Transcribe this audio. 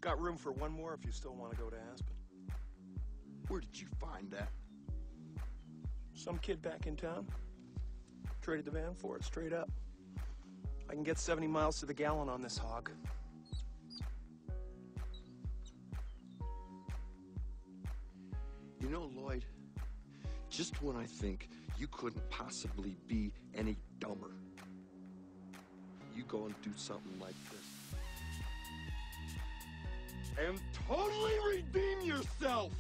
Got room for one more if you still want to go to Aspen. Where did you find that? Some kid back in town. Traded the van for it, straight up. I can get 70 miles to the gallon on this hog. You know, Lloyd, just when I think you couldn't possibly be any dumber, you go and do something like this. And totally redeem yourself!